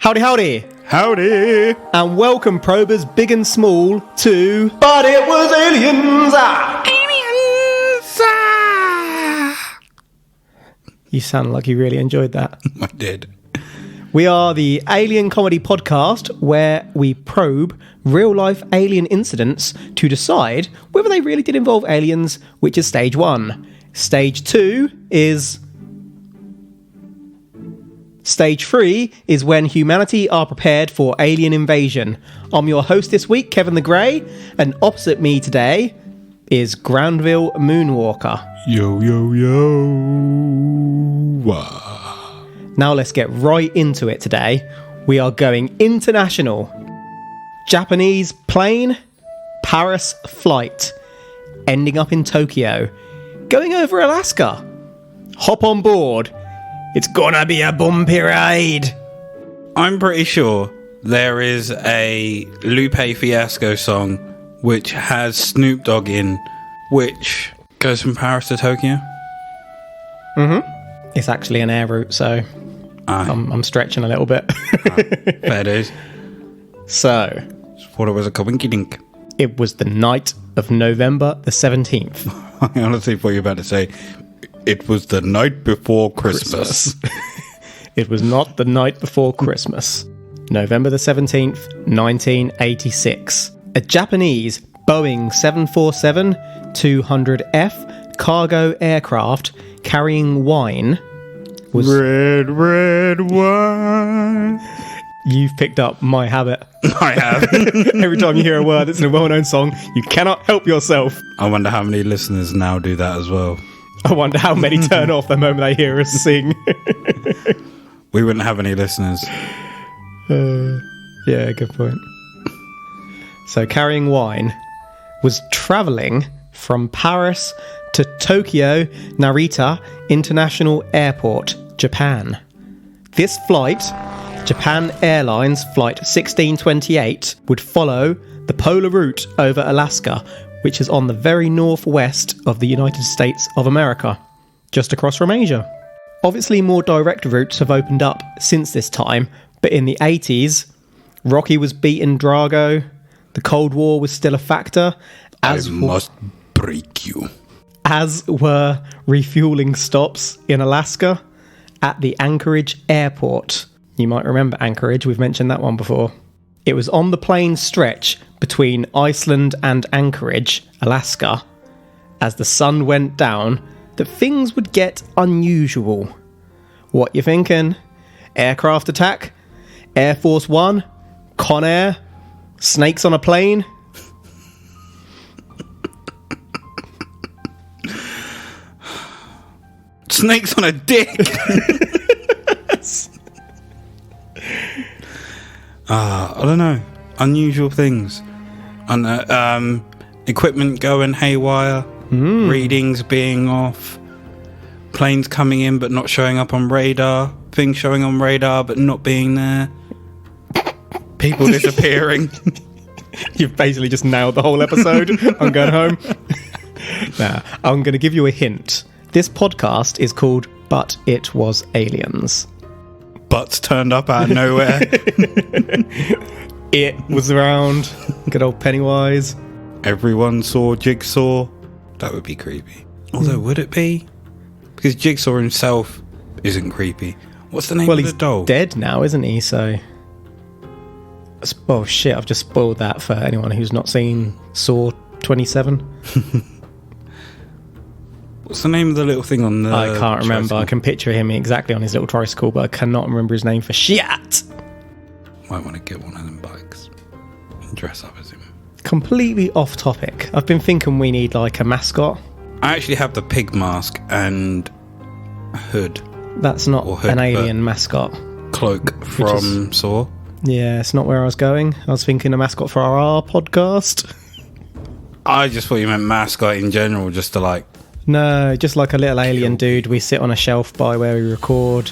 Howdy, howdy. Howdy! And welcome, probers big and small, to... But it was aliens! Aliens! You sound like you really enjoyed that. I did. We are the alien comedy podcast where we probe real-life alien incidents to decide whether they really did involve aliens, which is stage 1. Stage 2 is... Stage 3 is when humanity are prepared for alien invasion. I'm your host this week, Kevin the Grey, and opposite me today is Granville Moonwalker. Yo, yo, yo. Now let's get right into it today. We are going international. Japanese plane, Paris flight, ending up in Tokyo, going over Alaska. Hop on board. It's gonna be a bumpy ride. I'm pretty sure there is a Lupe Fiasco song which has Snoop Dogg in, which goes from Paris to Tokyo. It's actually an air route, so I'm stretching a little bit. Fair dues. So, Just thought it was a coinky-dink. it was the night of November the 17th. I honestly thought you were about to say, it was the night before Christmas. It was not the night before Christmas. November the 17th, 1986. A Japanese Boeing 747-200F cargo aircraft carrying wine was... Red, red wine. You've picked up my habit. I have. Every time you hear a word that's in a well-known song, you cannot help yourself. I wonder how many listeners now do that as well. I wonder how many turn off the moment they hear us sing. We wouldn't have any listeners. Yeah, good point. So carrying wine was travelling from Paris to Tokyo Narita International Airport, Japan. This flight, Japan Airlines Flight 1628, would follow the polar route over Alaska, which is on the very northwest of the United States of America, just across from Asia. Obviously, more direct routes have opened up since this time, but in the 80s, Rocky was beating Drago, the Cold War was still a factor, I must break you. as were refueling stops in Alaska at the Anchorage Airport. You might remember Anchorage, we've mentioned that one before. It was on the plane stretch between Iceland and Anchorage, Alaska, as the sun went down, that things would get unusual. What you thinking? Aircraft attack? Air Force One? Con Air? Snakes on a plane? Snakes on a dick. I don't know. Unusual things. And equipment going haywire. Readings being off. Planes coming in but not showing up on radar. Things showing on radar but not being there. People disappearing. You've basically just nailed the whole episode. I'm going home. Nah, I'm going to give you a hint. This podcast is called But It Was Aliens. Butts turned up out of nowhere. It was around. Good old Pennywise. Everyone saw Jigsaw. That would be creepy. Although, would it be? Because Jigsaw himself isn't creepy. What's the name of the doll? Well, he's dead now, isn't he? So... Oh, shit, I've just spoiled that for anyone who's not seen Saw 27. What's the name of the little thing on the... I can't remember. tricycle? I can picture him exactly on his little tricycle, but I cannot remember his name for shit. Might want to get one of them bikes and dress up as him. Completely off topic. I've been thinking we need like a mascot. I actually have the pig mask and hood, That's not Or hood, an alien mascot. cloak from Saw. Yeah, it's not where I was going. I was thinking a mascot for our podcast. I just thought you meant mascot in general, just to like... No, just like a little alien dude. We sit on a shelf by where we record.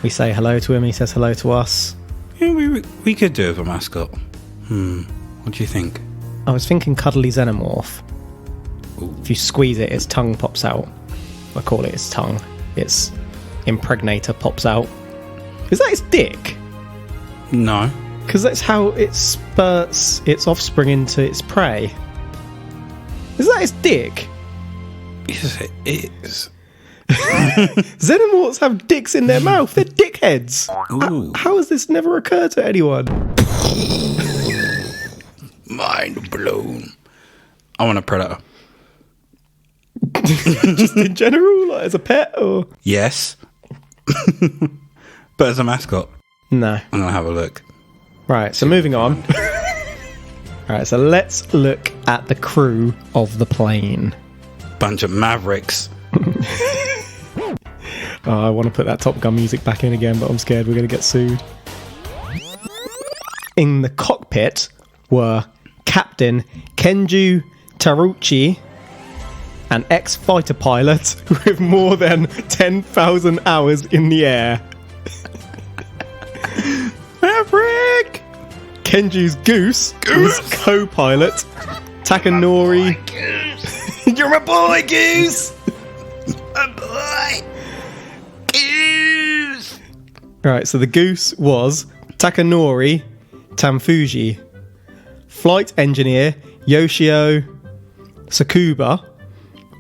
We say hello to him. He says hello to us. Yeah, we could do it with a mascot. What do you think? I was thinking cuddly xenomorph. Ooh. If you squeeze it, its tongue pops out. I call it its tongue. Its impregnator pops out. Is that its dick? No. Because that's how it spurts its offspring into its prey. Is that its dick? Yes, it is. Xenomorphs have dicks in their mouth. They're dickheads. Ooh. How has this never occurred to anyone? Mind blown. I want a predator. Just in general, like as a pet, or Yes. But as a mascot, no? I'm going to have a look. Right. So moving on. Right. So let's look at the crew of the plane. Bunch of mavericks. Oh, I want to put that Top Gun music back in again, but I'm scared we're going to get sued. In the cockpit were Captain Kenju Taruchi, an ex-fighter pilot with more than 10,000 hours in the air. Maverick! Kenju's goose was co-pilot Takanori. You're my boy, Goose! My boy! Goose! Right, so the goose was Takanori Tamfuji. Flight engineer Yoshio Sakuba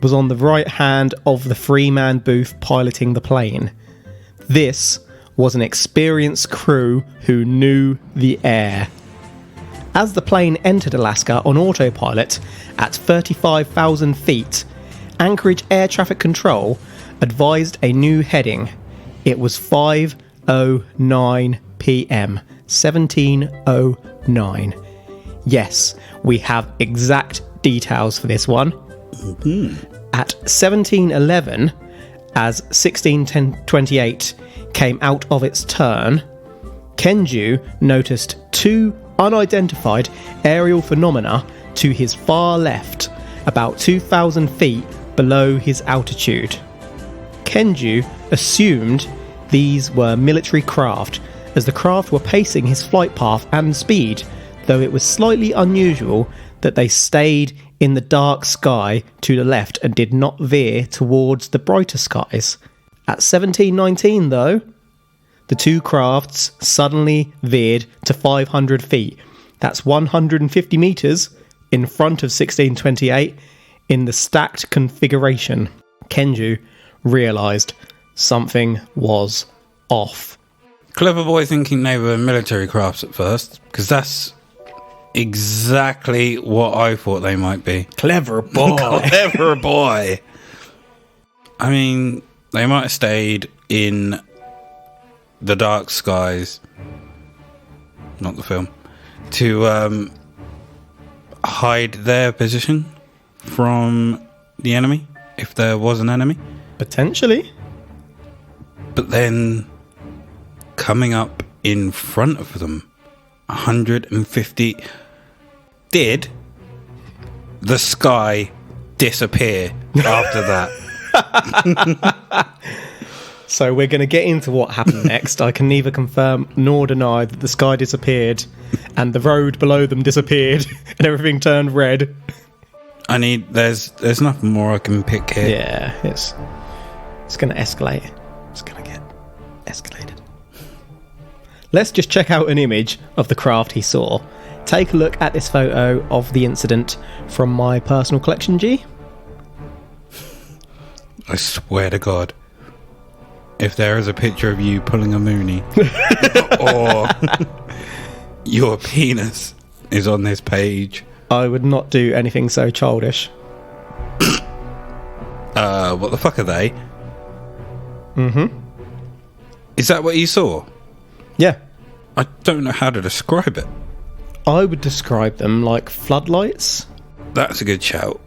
was on the right hand of the three-man booth piloting the plane. This was an experienced crew who knew the air. As the plane entered Alaska on autopilot at 35,000 feet, Anchorage Air Traffic Control advised a new heading. It was 5:09 p.m. 1709. Yes, we have exact details for this one. At 1711, as 1628 came out of its turn, Kenju noticed two unidentified aerial phenomena to his far left, about 2,000 feet below his altitude. Kenju assumed these were military craft, as the craft were pacing his flight path and speed, though it was slightly unusual that they stayed in the dark sky to the left and did not veer towards the brighter skies. At 1719, though, the two crafts suddenly veered to 500 feet. That's 150 metres in front of 1628 in the stacked configuration. Kenju realised something was off. Clever boy thinking they were military crafts at first, because that's exactly what I thought they might be. Clever boy. Clever boy. I mean, they might have stayed in the dark skies, not the film, to hide their position from the enemy, if there was an enemy. Potentially. But then coming up in front of them, 150... Did the sky disappear after that? So we're going to get into what happened next. I can neither confirm nor deny that the sky disappeared and the road below them disappeared and everything turned red. There's nothing more I can pick here. Yeah, it's going to escalate. It's going to get escalated. Let's just check out an image of the craft he saw. Take a look at this photo of the incident from my personal collection, G. I swear to God, if there is a picture of you pulling a moonie or your penis is on this page, I would not do anything so childish. What the fuck are they? Mm-hmm. Is that what you saw? Yeah. I don't know how to describe it. I would describe them like floodlights. That's a good shout.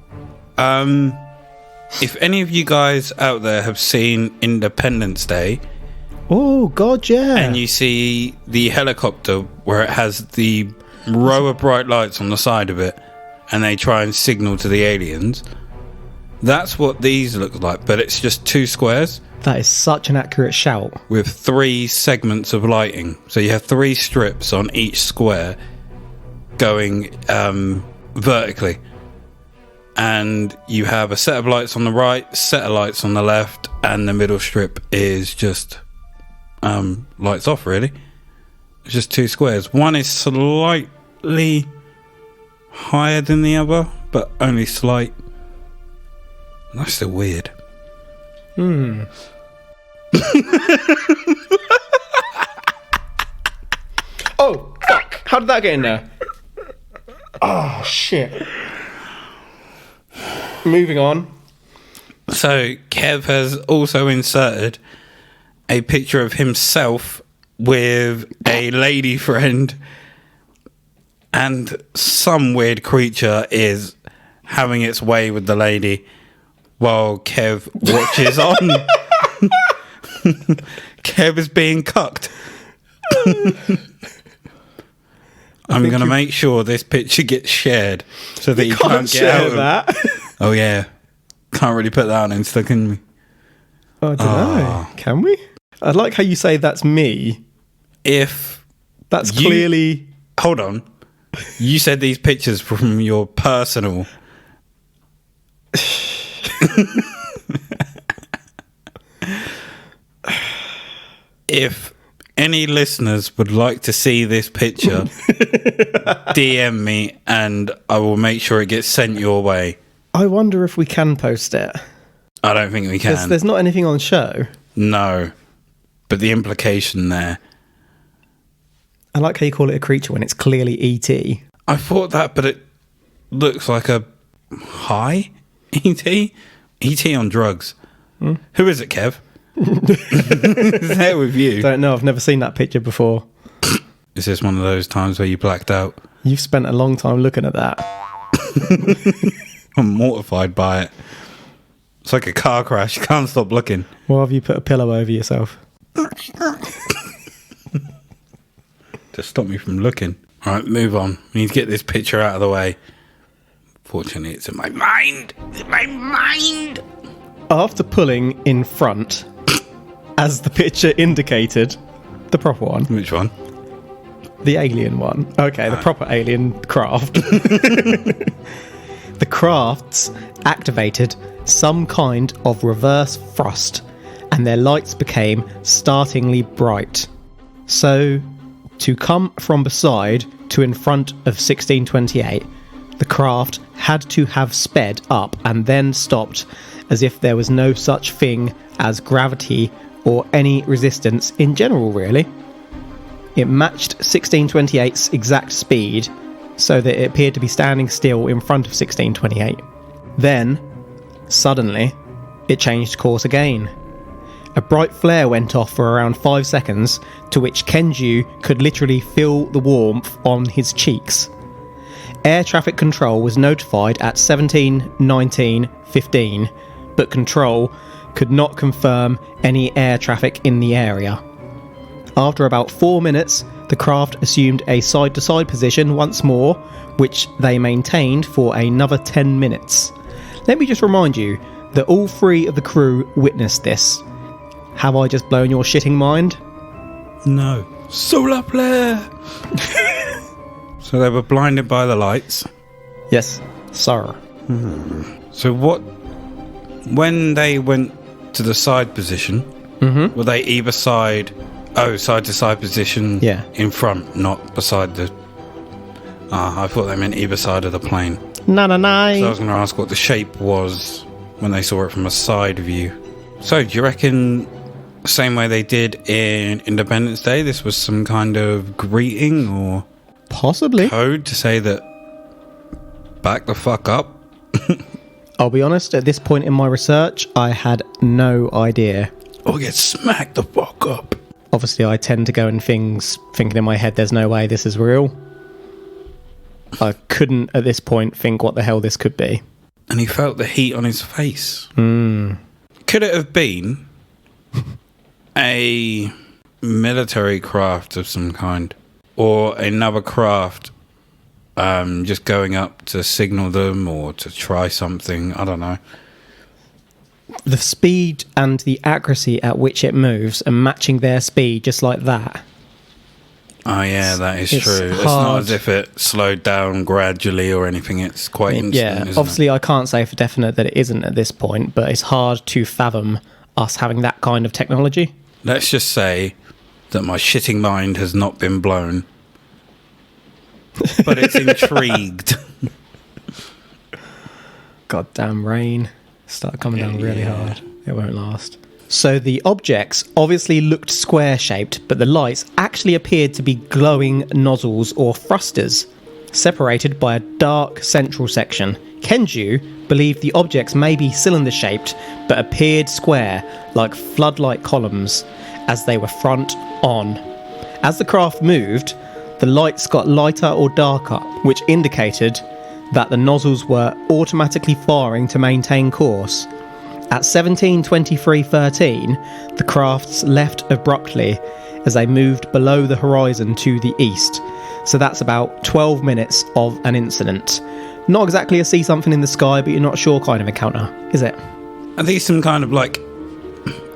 If any of you guys out there have seen Independence Day... Oh, God, yeah. And you see the helicopter where it has the row of bright lights on the side of it, and they try and signal to the aliens. That's what these look like, but it's just two squares. That is such an accurate shout. With 3 segments of lighting. So you have 3 strips on each square going vertically. And you have a set of lights on the right, set of lights on the left, and the middle strip is just lights off, really. It's just two squares. One is slightly higher than the other, but only slight. That's still weird. Oh, fuck. How did that get in there? Oh, shit. Moving on. So, Kev has also inserted a picture of himself with a lady friend, and some weird creature is having its way with the lady while Kev watches on. Kev is being cucked. I'm going to make sure this picture gets shared so that you can't get out of that. Oh, yeah. Can't really put that on Insta, can we? I don't know. Can we? I like how you say that's me. If that's clearly... Hold on. You said these pictures from your personal... If any listeners would like to see this picture, DM me and I will make sure it gets sent your way. I wonder if we can post it. I don't think we can. There's not anything on show. No. But the implication there. I like how you call it a creature when it's clearly E.T. I thought that, but it looks like a high E.T. E.T. on drugs. Who is it, Kev? Is that with you? Don't know. I've never seen that picture before. Is this one of those times where you blacked out? You've spent a long time looking at that. I'm mortified by it. It's like a car crash. You can't stop looking. Why have you put a pillow over yourself? To stop me from looking. All right, move on. We need to get this picture out of the way. Fortunately, it's in my mind. It's in my mind. After pulling in front, as the picture indicated, the proper one. Which one? The alien one. Okay, the proper alien craft. The crafts activated some kind of reverse thrust, and their lights became startlingly bright. So, to come from beside to in front of 1628, the craft had to have sped up and then stopped, as if there was no such thing as gravity or any resistance in general, really. It matched 1628's exact speed, so that it appeared to be standing still in front of 1628. Then, suddenly, it changed course again. A bright flare went off for around 5 seconds, to which Kenju could literally feel the warmth on his cheeks. Air traffic control was notified at 17:19:15, but control could not confirm any air traffic in the area. After about 4 minutes, the craft assumed a side-to-side position once more, which they maintained for another 10 minutes. Let me just remind you that all three of the crew witnessed this. Have I just blown your shitting mind? No. Solar flare! So they were blinded by the lights? Yes, sir. So when they went to the side position, were they either side... Oh, side-to-side position in front, not beside the... I thought they meant either side of the plane. No. So I was going to ask what the shape was when they saw it from a side view. So, do you reckon the same way they did in Independence Day, this was some kind of greeting or... Possibly. Code to say that... Back the fuck up? I'll be honest, at this point in my research, I had no idea. Or get smacked the fuck up. Obviously, I tend to go in things thinking in my head, there's no way this is real. I couldn't, at this point, think what the hell this could be. And he felt the heat on his face. Could it have been a military craft of some kind? Or another craft just going up to signal them or to try something? I don't know. The speed and the accuracy at which it moves and matching their speed just like that. Oh yeah, that is It's true. It's hard. not as if it slowed down gradually or anything. It's quite instant, isn't obviously I can't say for definite that it isn't at this point, but it's hard to fathom us having that kind of technology. Let's just say that my shitting mind has not been blown. But it's intrigued. Goddamn rain. Start coming down really hard. It won't last. So the objects obviously looked square-shaped, but the lights actually appeared to be glowing nozzles or thrusters, separated by a dark central section. Kenju believed the objects may be cylinder-shaped, but appeared square, like floodlight columns, as they were front on. As the craft moved, the lights got lighter or darker, which indicated that the nozzles were automatically firing to maintain course. At 17:23:13, the crafts left abruptly as they moved below the horizon to the east. So that's about 12 minutes of an incident. Not exactly a see something in the sky, but you're not sure kind of encounter, is it? Are these some kind of like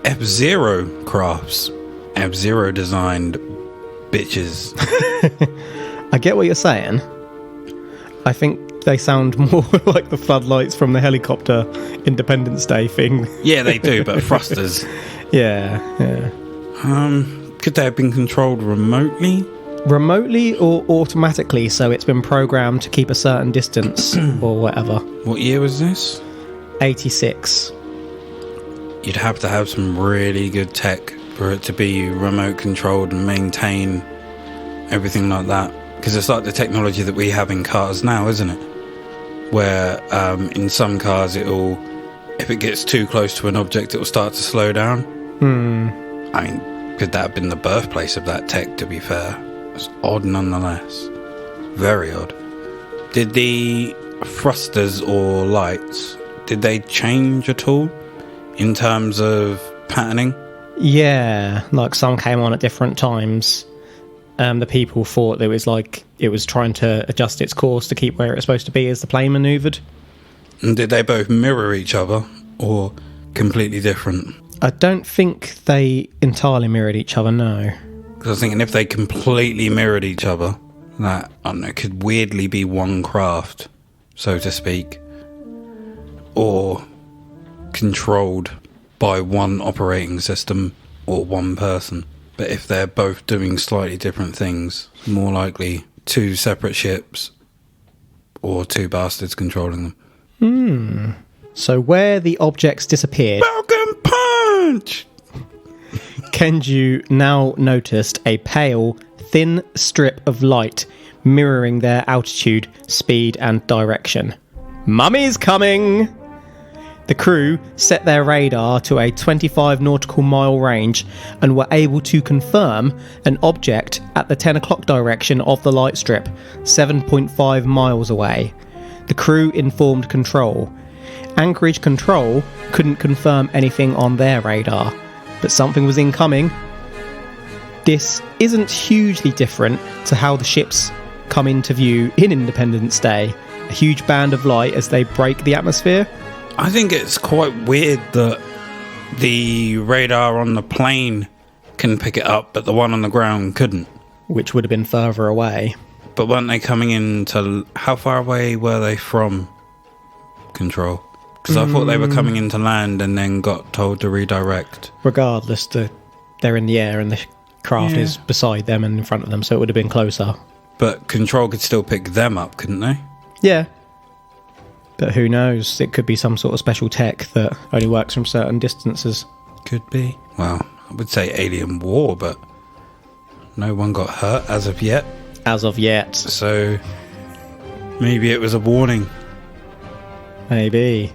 F-Zero crafts? F-Zero designed bitches. I get what you're saying. I think they sound more like the floodlights from the helicopter Independence Day thing. Yeah, they do, but thrusters. Yeah. Could they have been controlled remotely? Remotely or automatically, so it's been programmed to keep a certain distance or whatever. What year was this? 86. You'd have to have some really good tech for it to be remote controlled and maintain everything like that. Because it's like the technology that we have in cars now, isn't it? Where in some cars if it gets too close to an object, it will start to slow down. I mean, could that have been the birthplace of that tech, to be fair? It's odd nonetheless. Very odd. Did the thrusters or lights, did they change at all in terms of patterning? Yeah, like some came on at different times. The people thought that it was trying to adjust its course to keep where it was supposed to be as the plane manoeuvred. And did they both mirror each other or completely different? I don't think they entirely mirrored each other, no. Because I was thinking if they completely mirrored each other, that, I don't know, could weirdly be one craft, so to speak. Or controlled by one operating system or one person. But if they're both doing slightly different things, more likely two separate ships or two bastards controlling them. So where the objects disappeared, Falcon Punch! Kenju now noticed a pale, thin strip of light mirroring their altitude, speed and direction. Mummy's coming! The crew set their radar to a 25 nautical mile range and were able to confirm an object at the 10 o'clock direction of the light strip, 7.5 miles away. The crew informed Control. Anchorage Control couldn't confirm anything on their radar, but something was incoming. This isn't hugely different to how the ships come into view in Independence Day. A huge band of light as they break the atmosphere. I think it's quite weird that the radar on the plane can pick it up, but the one on the ground couldn't. Which would have been further away. But weren't they coming in to... How far away were they from Control? Because I thought they were coming into land and then got told to redirect. Regardless, they're in the air and the craft is beside them and in front of them, so it would have been closer. But Control could still pick them up, couldn't they? Yeah. But who knows? It could be some sort of special tech that only works from certain distances. Could be. Well, I would say alien war, but no one got hurt as of yet. As of yet. So maybe it was a warning. Maybe.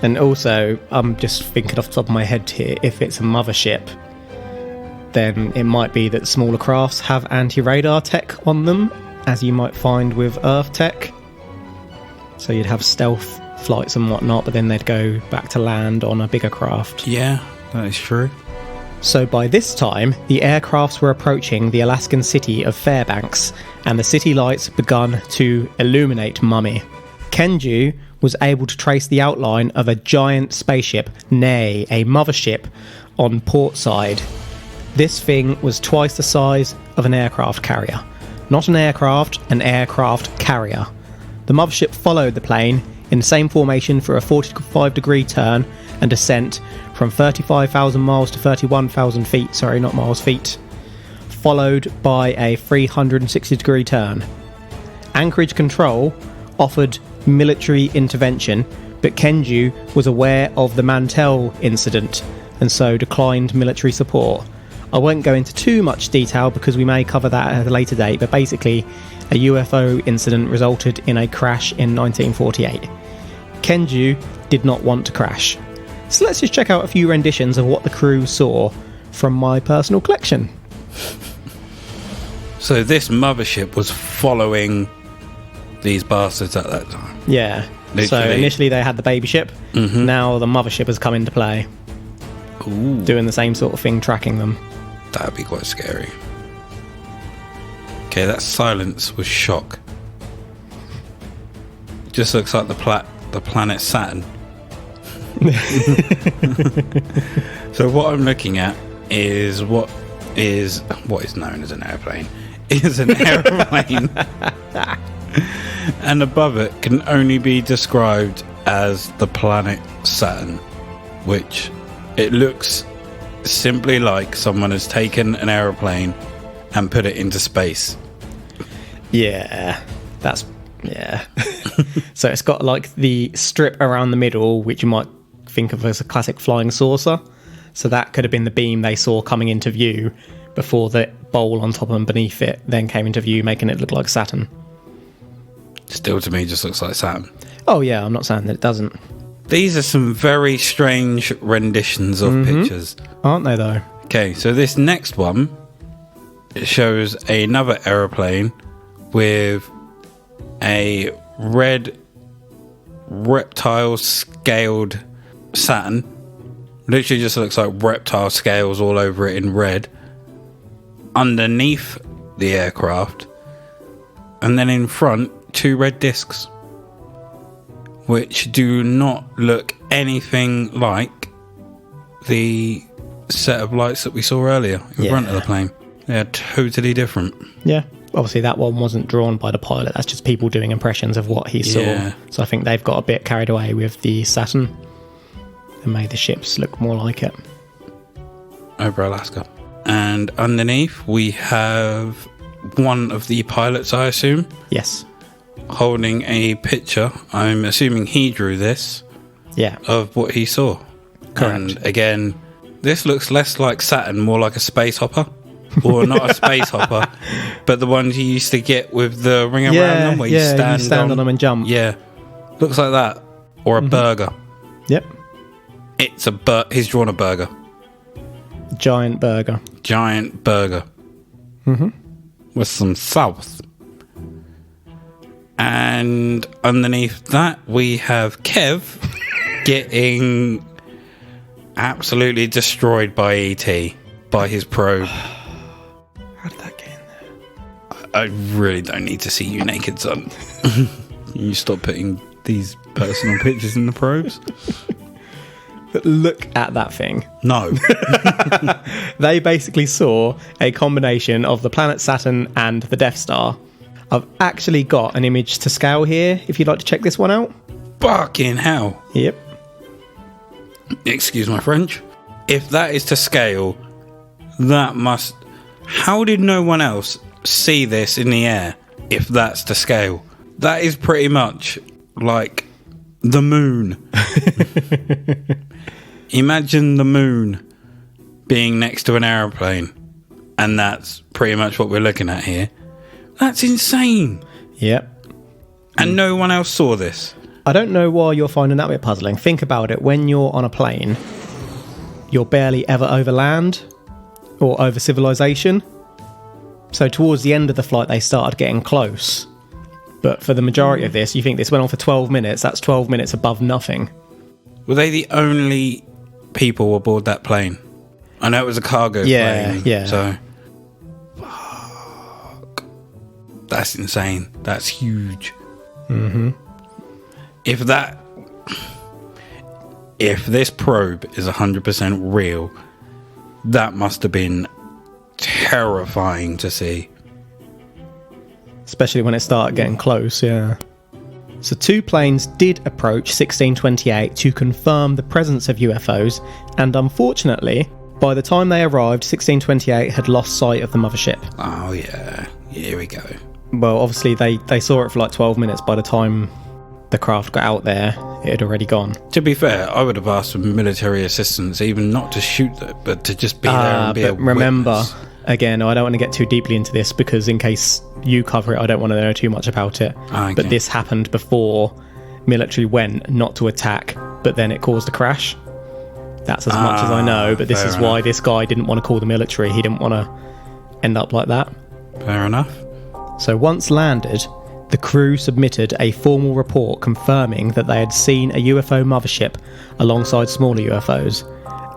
And also, I'm just thinking off the top of my head here, if it's a mothership, then it might be that smaller crafts have anti-radar tech on them, as you might find with Earth tech. So you'd have stealth flights and whatnot, but then they'd go back to land on a bigger craft. Yeah, that is true. So by this time, the aircrafts were approaching the Alaskan city of Fairbanks, and the city lights begun to illuminate Mummy. Kenju was able to trace the outline of a giant spaceship, nay, a mothership, on port side. This thing was twice the size of an aircraft carrier. Not an aircraft carrier. The mothership followed the plane in the same formation for a 45-degree turn and descent from 35,000 miles to 31,000 feet. Sorry, not miles, feet. followed by a 360-degree turn. Anchorage Control offered military intervention, but Kenju was aware of the Mantell incident and so declined military support. I won't go into too much detail because we may cover that at a later date, but basically a UFO incident resulted in a crash in 1948. Kenju did not want to crash. So let's just check out a few renditions of what the crew saw from my personal collection. So this mothership was following these bastards at that time. Yeah. Literally. So initially they had the baby ship. Mm-hmm. Now the mothership has come into play. Ooh. Doing the same sort of thing, tracking them. That'd be quite scary. Okay, that silence was shock. Just looks like the planet Saturn. So what I'm looking at is what is known as an airplane. Is an airplane. And above it can only be described as the planet Saturn, which it looks simply like someone has taken an aeroplane and put it into space. Yeah. So it's got like the strip around the middle, which you might think of as a classic flying saucer. So that could have been the beam they saw coming into view before the bowl on top and beneath it then came into view, making it look like Saturn. Still, to me, just looks like Saturn. Oh yeah, I'm not saying that it doesn't. These are some very strange renditions of pictures. Aren't they, though? Okay, so this next one, it shows another aeroplane with a red reptile scaled Saturn. Literally just looks like reptile scales all over it in red. Underneath the aircraft. And then in front, 2 red discs, which do not look anything like the set of lights that we saw earlier in front of the plane. They're totally different. Yeah. Obviously, that one wasn't drawn by the pilot. That's just people doing impressions of what he saw. So I think they've got a bit carried away with the Saturn and made the ships look more like it. Over Alaska. And underneath, we have one of the pilots, I assume. Yes. Holding a picture. I'm assuming he drew this. Yeah. Of what he saw. Correct. And again, this looks less like Saturn, more like a space hopper. Or not a space hopper, but the ones you used to get with the ring around them where you stand on them and jump. Yeah. Looks like that. Or a burger. Yep. It's he's drawn a burger. Giant burger. Giant burger. Mm-hmm. With some sauce. And underneath that, we have Kev getting absolutely destroyed by ET, by his probe. How did that get in there? I really don't need to see you naked, son. You stop putting these personal pictures in the probes? But look at that thing. No. They basically saw a combination of the planet Saturn and the Death Star. I've actually got an image to scale here, if you'd like to check this one out. Fucking hell. Yep. Excuse my French. If that is to scale, that must... How did no one else see this in the air, if that's to scale? That is pretty much like the moon. Imagine the moon being next to an aeroplane, and that's pretty much what we're looking at here. That's insane. Yep. And no one else saw this. I don't know why you're finding that a bit puzzling. Think about it. When you're on a plane, you're barely ever over land or over civilization. So towards the end of the flight, they started getting close. But for the majority of this, you think this went on for 12 minutes. That's 12 minutes above nothing. Were they the only people aboard that plane? I know it was a cargo plane. Yeah. So, fuck. That's insane. That's huge. Mm-hmm. If this probe is 100% real, that must have been terrifying to see. Especially when it started getting close, yeah. So 2 planes did approach 1628 to confirm the presence of UFOs, and unfortunately, By the time they arrived, 1628 had lost sight of the mothership. Oh, yeah. Here we go. Well, obviously, they saw it for like 12 minutes. By the time the craft got out there, it had already gone. To be fair, I would have asked for military assistance, even not to shoot it, but to just be there and be a witness. Remember, again, I don't want to get too deeply into this because in case you cover it, I don't want to know too much about it. Okay. But this happened before military went not to attack, but then it caused a crash. That's as much as I know, but this is why this guy didn't want to call the military. He didn't want to end up like that. Fair enough. So once landed, the crew submitted a formal report confirming that they had seen a UFO mothership alongside smaller UFOs.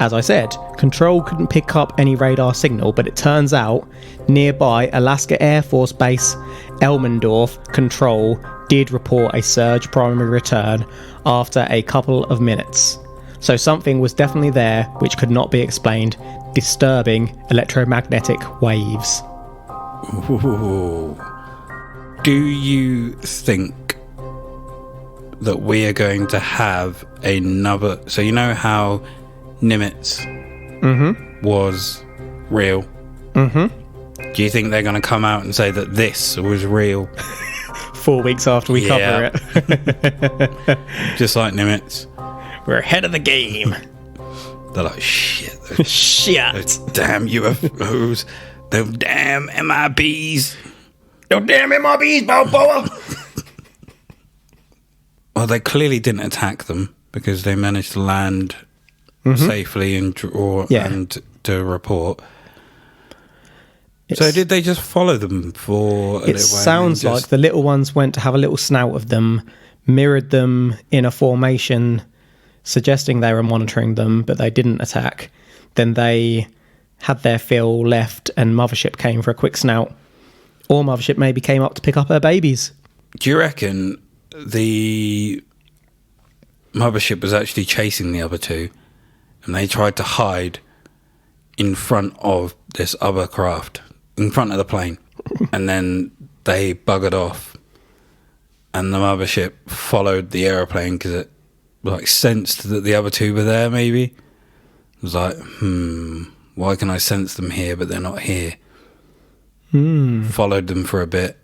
As I said, Control couldn't pick up any radar signal, but it turns out nearby Alaska Air Force Base Elmendorf Control did report a surge primary return after a couple of minutes. So something was definitely there which could not be explained, disturbing electromagnetic waves. Ooh. Do you think that we are going to have another... So you know how Nimitz was real? Mm-hmm. Do you think they're going to come out and say that this was real? 4 weeks after we cover it. Just like Nimitz. We're ahead of the game. They're like, shit. Shit. Those damn UFOs. Those damn MIBs. Those damn MIBs, Balboa. Well, they clearly didn't attack them because they managed to land safely and to report. So did they just follow them for a little while? It sounds like the little ones went to have a little snout of them, mirrored them in a formation, suggesting they were monitoring them, but they didn't attack. Then they had their fill, left, and Mothership came for a quick snout. Or Mothership maybe came up to pick up her babies. Do you reckon the Mothership was actually chasing the other two and they tried to hide in front of this other craft, in front of the plane, and then they buggered off and the Mothership followed the aeroplane because it like sensed that the other two were there? Maybe it was like, why can I sense them here but they're not here? Followed them for a bit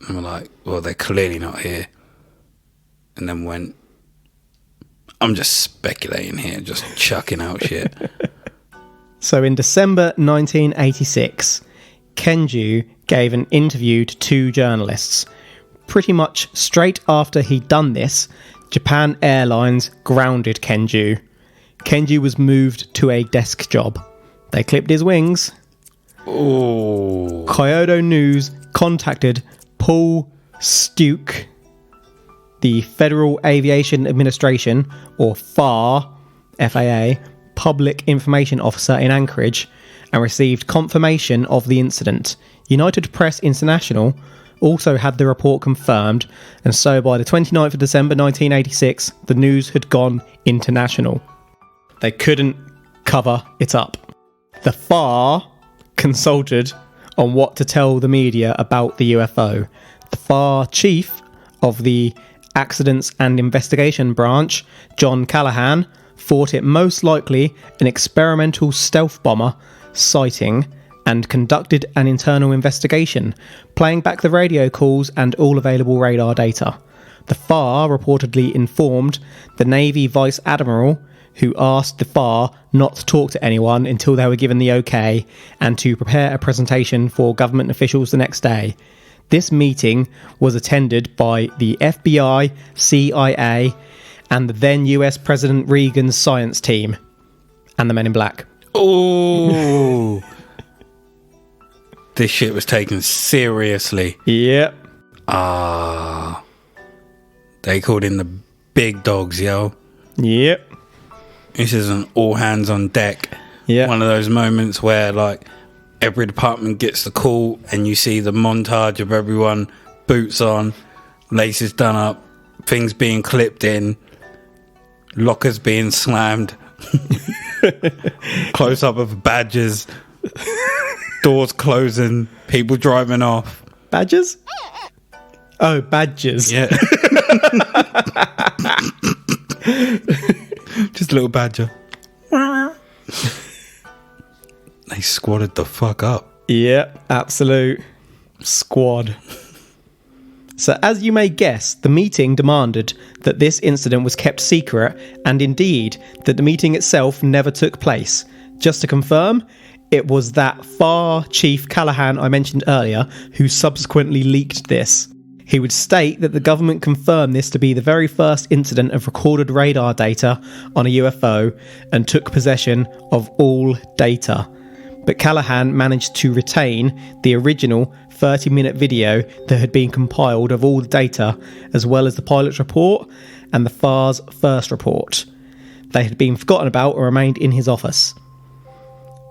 and were like, well, they're clearly not here, and then went. I'm just speculating here, just chucking out shit. So in December 1986, Kenju gave an interview to two journalists. Pretty much straight after he'd done this, Japan Airlines grounded Kenju. Kenju was moved to a desk job. They clipped his wings. Oh. Kyoto News contacted Paul Stuke, the Federal Aviation Administration, or FAA, Public Information Officer in Anchorage, and received confirmation of the incident. United Press International also had the report confirmed, and so by the 29th of December 1986, the news had gone international. They couldn't cover it up. The FAR consulted on what to tell the media about the UFO. The FAR chief of the Accidents and Investigation Branch, John Callahan, thought it most likely an experimental stealth bomber sighting and conducted an internal investigation, playing back the radio calls and all available radar data. The FAR reportedly informed the Navy Vice Admiral, who asked the FAR not to talk to anyone until they were given the okay and to prepare a presentation for government officials the next day. This meeting was attended by the FBI, CIA, and the then US President Reagan's science team, and the Men in Black. Oh, this shit was taken seriously. Yep. They called in the big dogs, yo. Yep. This is an all hands on deck. Yeah. One of those moments where like every department gets the call and you see the montage of everyone, boots on, laces done up, things being clipped in, lockers being slammed, close up of badges, doors closing, people driving off. Badges? Oh, badges. Yeah. Just a little badger. They squatted the fuck up. Yeah, absolute squad. So as you may guess, the meeting demanded that this incident was kept secret, and indeed that the meeting itself never took place. Just to confirm, it was that FAR Chief Callahan I mentioned earlier who subsequently leaked this. He would state that the government confirmed this to be the very first incident of recorded radar data on a UFO and took possession of all data. But Callahan managed to retain the original 30-minute video that had been compiled of all the data, as well as the pilot's report and the FAR's first report. They had been forgotten about and remained in his office.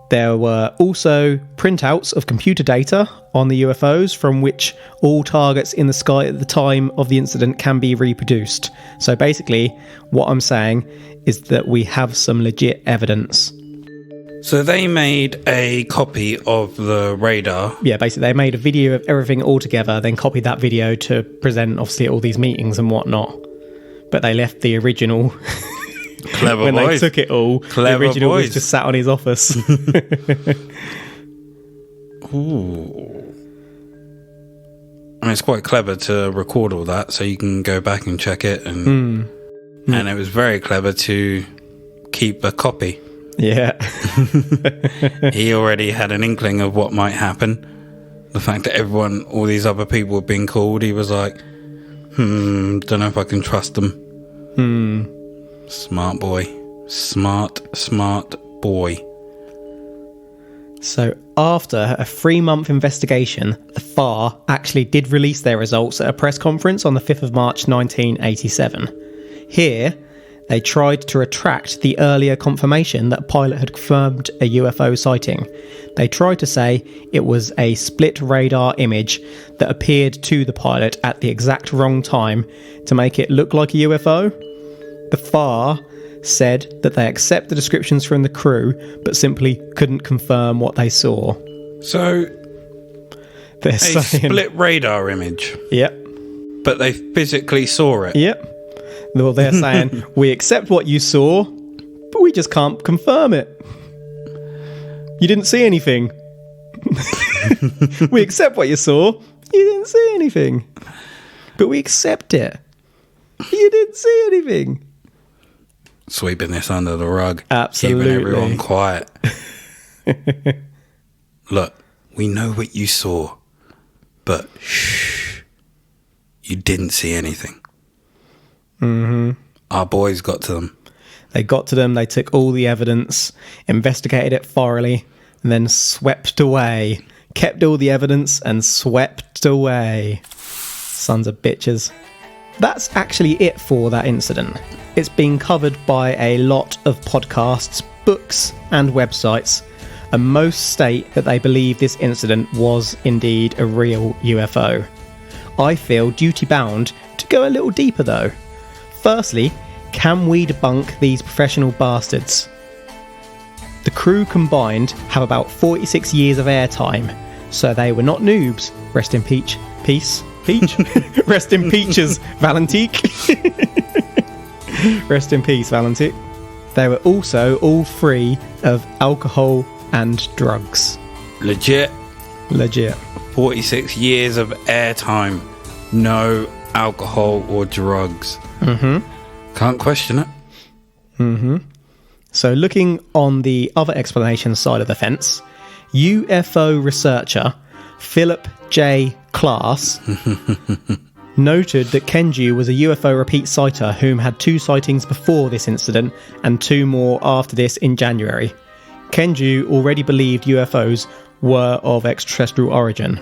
There were also printouts of computer data on the UFOs from which all targets in the sky at the time of the incident can be reproduced. So basically, what I'm saying is that we have some legit evidence. So they made a copy of the radar. Yeah, basically they made a video of everything all together, then copied that video to present obviously at all these meetings and whatnot. But they left the original... Clever when boys. they took it all, Clever the original boys. was just sat on his office. Ooh. I mean, it's quite clever to record all that so you can go back and check it. And it was very clever to keep a copy. Yeah. He already had an inkling of what might happen. The fact that all these other people had been called, he was like, don't know if I can trust them. Smart boy. Smart boy. So after a 3-month investigation, the FAR actually did release their results at a press conference on the 5th of March 1987. Here, they tried to retract the earlier confirmation that a pilot had confirmed a UFO sighting. They tried to say it was a split radar image that appeared to the pilot at the exact wrong time to make it look like a UFO. The FAR said that they accept the descriptions from the crew, but simply couldn't confirm what they saw. So, They're a saying, split radar image. Yep. But they physically saw it. Yep. Well, they're saying, we accept what you saw, but we just can't confirm it. You didn't see anything. We accept what you saw. You didn't see anything. But we accept it. You didn't see anything. Sweeping this under the rug. Absolutely. Keeping everyone quiet. Look, we know what you saw, but shh, you didn't see anything. Our boys got to them. They got to them, they took all the evidence, investigated it thoroughly, and then swept away. Kept all the evidence and swept away. Sons of bitches. That's actually it for that incident. It's been covered by a lot of podcasts, books, and websites, and most state that they believe this incident was indeed a real UFO. I feel duty-bound to go a little deeper though. Firstly, can we debunk these professional bastards? The crew combined have about 46 years of airtime, so they were not noobs. Rest in peace. Rest in peaches, Valentique. Rest in peace, Valentique. They were also all free of alcohol and drugs. Legit. 46 years of airtime. No alcohol or drugs. Can't question it. So looking on the other explanation side of the fence, UFO researcher Philip J. Klass noted that Kenju was a UFO repeat sighter whom had 2 sightings before this incident and 2 more after this in January. Kenju already believed UFOs were of extraterrestrial origin.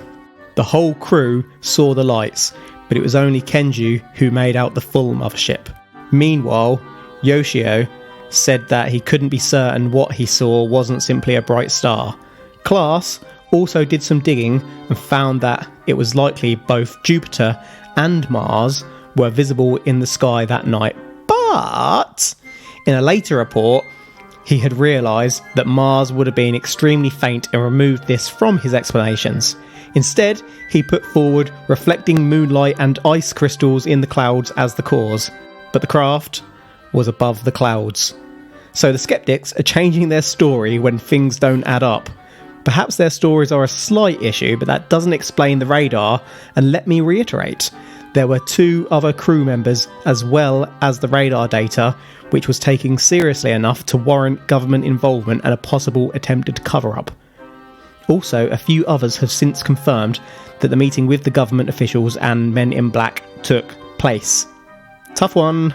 The whole crew saw the lights, but it was only Kenju who made out the full mothership. Meanwhile, Yoshio said that he couldn't be certain what he saw wasn't simply a bright star. Klass also did some digging and found that it was likely both Jupiter and Mars were visible in the sky that night. But in a later report, he had realised that Mars would have been extremely faint and removed this from his explanations. Instead, he put forward reflecting moonlight and ice crystals in the clouds as the cause, but the craft was above the clouds. So the skeptics are changing their story when things don't add up. Perhaps their stories are a slight issue, but that doesn't explain the radar, and let me reiterate, there were 2 other crew members as well as the radar data, which was taken seriously enough to warrant government involvement and a possible attempted cover-up. Also, a few others have since confirmed that the meeting with the government officials and men in black took place. Tough one.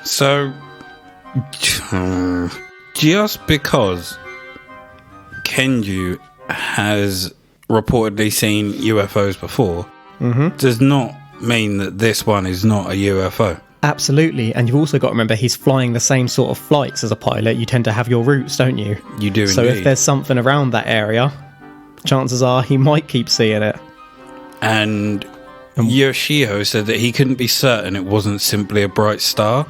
So, just because Kenju has reportedly seen UFOs before does not mean that this one is not a UFO. Absolutely, and you've also got to remember he's flying the same sort of flights as a pilot. You tend to have your routes, don't you? You do, so indeed. If there's something around that area, chances are he might keep seeing it. And Yoshio said that he couldn't be certain it wasn't simply a bright star.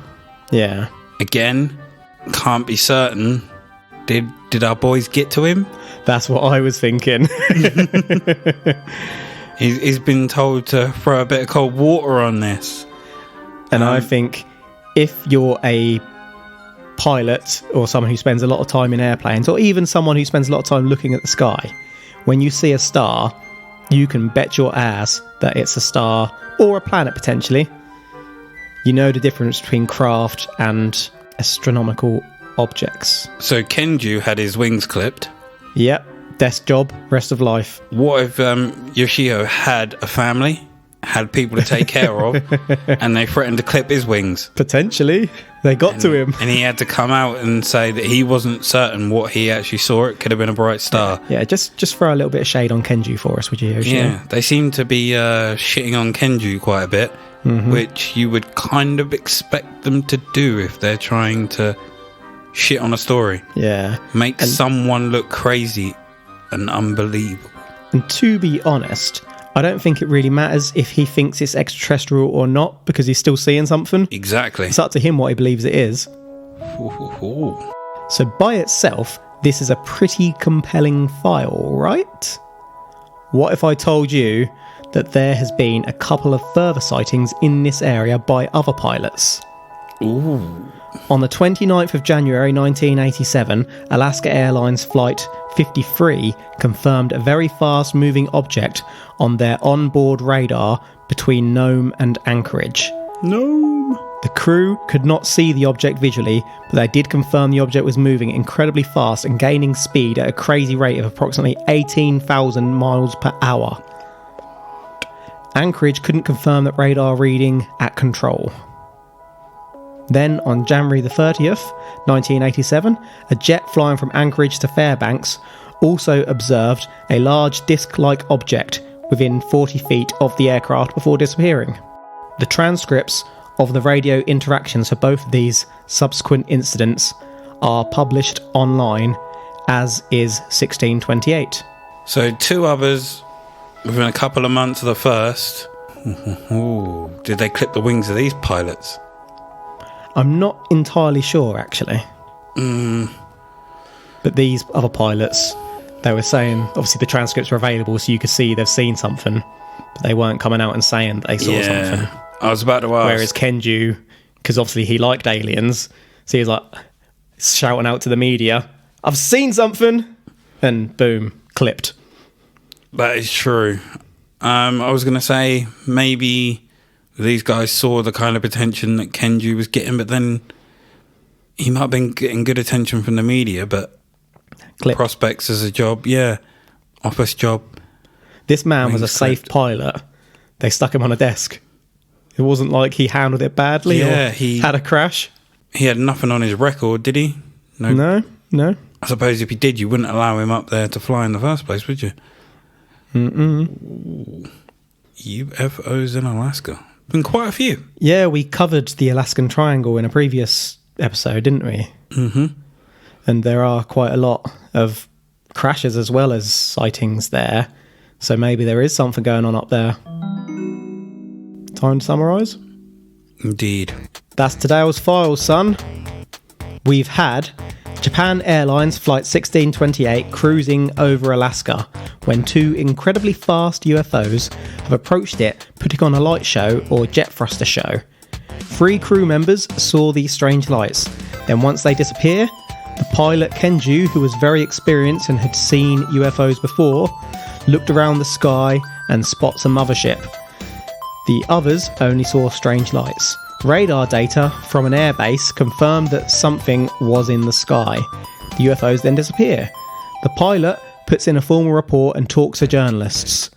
Yeah. Again, can't be certain. Did our boys get to him? That's what I was thinking. He's been told to throw a bit of cold water on this. And I think if you're a pilot or someone who spends a lot of time in airplanes, or even someone who spends a lot of time looking at the sky, when you see a star, you can bet your ass that it's a star or a planet potentially. You know the difference between craft and astronomical objects. So Kenju had his wings clipped. Yep, desk job, rest of life. What if Yoshio had a family, had people to take care of, and they threatened to clip his wings? Potentially. They got to him. And he had to come out and say that he wasn't certain what he actually saw. It could have been a bright star. Yeah, just throw a little bit of shade on Kenju for us, would you, Yoshio? Yeah, they seem to be shitting on Kenju quite a bit, which you would kind of expect them to do if they're trying to shit on a story. Yeah. Make someone look crazy and unbelievable. And to be honest, I don't think it really matters if he thinks it's extraterrestrial or not, because he's still seeing something. Exactly. It's up to him what he believes it is. Ooh. So by itself, this is a pretty compelling file, right? What if I told you that there has been a couple of further sightings in this area by other pilots? Ooh. On the 29th of January 1987, Alaska Airlines Flight 53 confirmed a very fast-moving object on their onboard radar between Nome and Anchorage. Nome. The crew could not see the object visually, but they did confirm the object was moving incredibly fast and gaining speed at a crazy rate of approximately 18,000 miles per hour. Anchorage couldn't confirm that radar reading at control. Then, on January the 30th, 1987, a jet flying from Anchorage to Fairbanks also observed a large disc-like object within 40 feet of the aircraft before disappearing. The transcripts of the radio interactions for both of these subsequent incidents are published online, as is 1628. So 2 others within a couple of months of the first. Ooh. Did they clip the wings of these pilots? I'm not entirely sure, actually. But these other pilots, they were saying, obviously the transcripts were available so you could see they've seen something, but they weren't coming out and saying that they saw something. I was about to ask. Whereas Kenju, because obviously he liked aliens, so he was like shouting out to the media, I've seen something! And boom, clipped. That is true. I was going to say maybe these guys saw the kind of attention that Kenju was getting, but then he might have been getting good attention from the media, but prospects as a job, office job. This man was a safe pilot. They stuck him on a desk. It wasn't like he handled it badly or he had a crash. He had nothing on his record, did he? No. I suppose if he did, you wouldn't allow him up there to fly in the first place, would you? Mm-mm. UFOs in Alaska. Been quite a few. Yeah, we covered the Alaskan Triangle in a previous episode, didn't we? Mm-hmm. And there are quite a lot of crashes as well as sightings there. So maybe there is something going on up there. Time to summarise? Indeed. That's today's files, son. We've had Japan Airlines Flight 1628 cruising over Alaska when 2 incredibly fast UFOs have approached it, putting on a light show or jet thruster show. 3 crew members saw these strange lights. Then once they disappear, the pilot Kenju, who was very experienced and had seen UFOs before, looked around the sky and spots a mothership. The others only saw strange lights. Radar data from an airbase confirmed that something was in the sky. The UFOs then disappear. The pilot puts in a formal report and talks to journalists.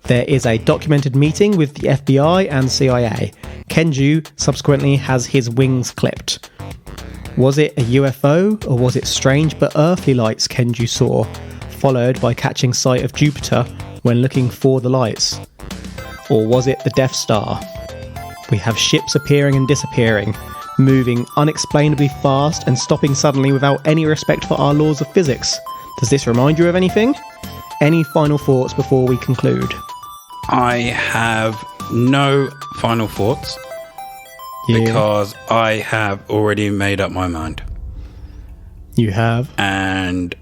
There is a documented meeting with the FBI and CIA. Kenju subsequently has his wings clipped. Was it a UFO, or was it strange but earthly lights Kenju saw, followed by catching sight of Jupiter when looking for the lights? Or was it the Death Star? We have ships appearing and disappearing, moving unexplainably fast and stopping suddenly without any respect for our laws of physics. Does this remind you of anything? Any final thoughts before we conclude? I have no final thoughts Yeah. because I have already made up my mind. You have? And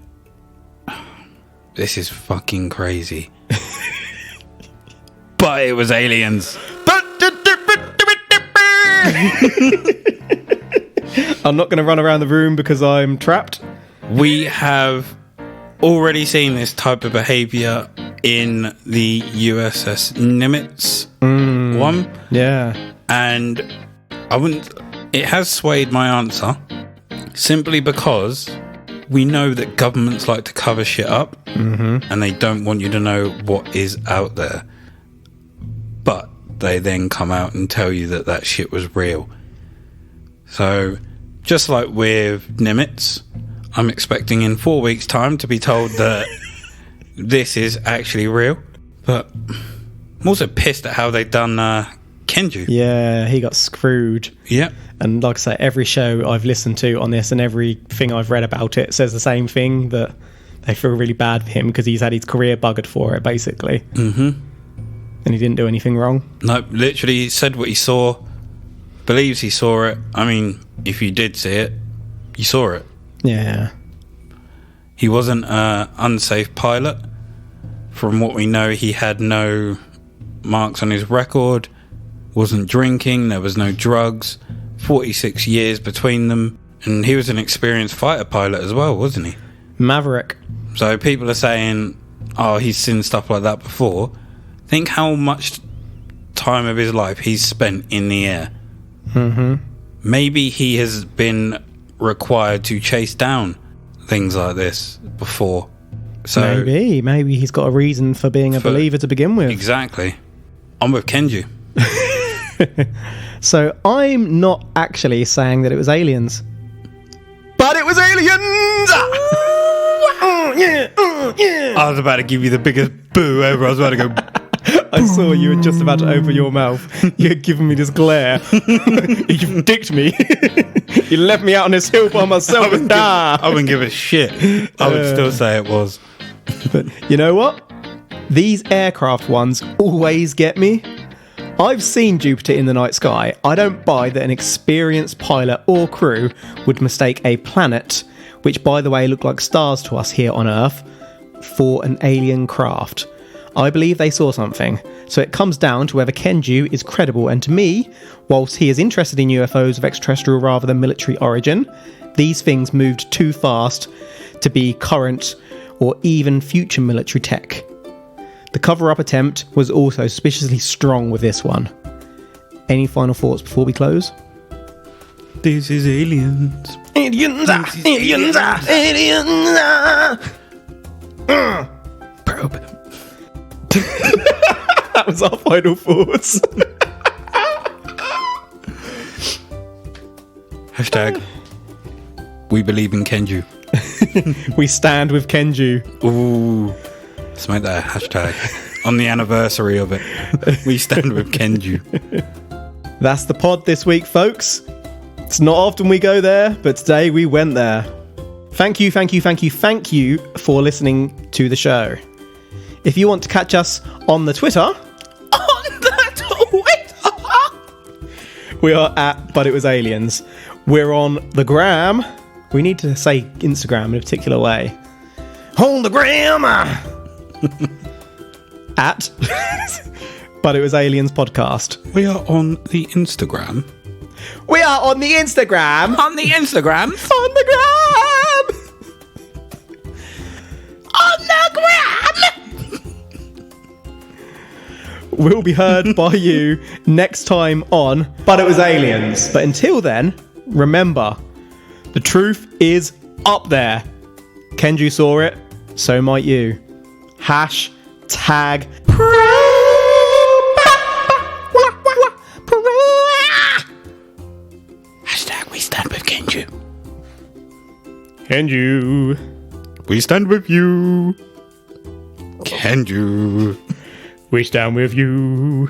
this is fucking crazy. But it was aliens. I'm not going to run around the room because I'm trapped. We have already seen this type of behaviour in the USS Nimitz one. Yeah. And it has swayed my answer simply because we know that governments like to cover shit up and they don't want you to know what is out there. But they then come out and tell you that that shit was real. So, just like with Nimitz, I'm expecting in 4 weeks' time to be told that this is actually real. But I'm also pissed at how they've done Kenju. Yeah, he got screwed. Yeah. And like I say, every show I've listened to on this and everything I've read about it says the same thing, that they feel really bad for him because he's had his career buggered for it, basically. Mm-hmm. And he didn't do anything wrong. No, literally he said what he saw, believes he saw it. I mean, if you did see it, you saw it. Yeah. He wasn't an unsafe pilot. From what we know, he had no marks on his record, wasn't drinking, there was no drugs, 46 years between them, and he was an experienced fighter pilot as well, wasn't he? Maverick. So people are saying, oh, he's seen stuff like that before. Think how much time of his life he's spent in the air. Mm-hmm. Maybe he has been required to chase down things like this before. So Maybe he's got a reason for being a believer to begin with. Exactly. I'm with Kenju. So I'm not actually saying that it was aliens. But it was aliens! Yeah. I was about to give you the biggest boo ever. I was about to go... I saw you were just about to open your mouth. You had given me this glare. You've dicked me. You left me out on this hill by myself and die. I wouldn't give a shit. I would still say it was. But you know what? These aircraft ones always get me. I've seen Jupiter in the night sky. I don't buy that an experienced pilot or crew would mistake a planet, which by the way look like stars to us here on Earth, for an alien craft. I believe they saw something, so it comes down to whether Kenju is credible, and to me, whilst he is interested in UFOs of extraterrestrial rather than military origin, these things moved too fast to be current or even future military tech. The cover-up attempt was also suspiciously strong with this one. Any final thoughts before we close? This is aliens. Aliens! Aliens! Aliens! Probe. That was our final thoughts. Hashtag we believe in Kenju. We stand with Kenju. Ooh. Let's make that a hashtag on the anniversary of it. We stand with Kenju. That's the pod this week, folks. It's not often we go there, but today we went there. Thank you for listening to the show. If you want to catch us on the Twitter, we are at But It Was Aliens. We're on the gram. We need to say Instagram in a particular way. On the gram! At But It Was Aliens Podcast. We are on the Instagram. We are on the Instagram. On the Instagram. On the gram! will be heard by you next time on But It Was Aliens. But until then, remember, the truth is up there. Kenju saw it, so might you. Hashtag we stand with Kenju. Kenju. We stand with you. Kenju. We stand with you.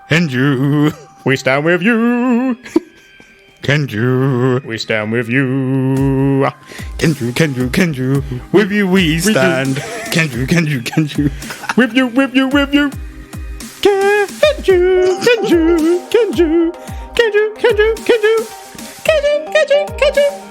Kenju. We stand with you. Kenju. We stand with you. Kenju, Kenju, Kenju. With you we stand. Kenju, Kenju, Kenju. With you, with you, with you. Kenju, Kenju, Kenju, Kenju, Kenju, Kenju, Kenju, Kenju, Kenju.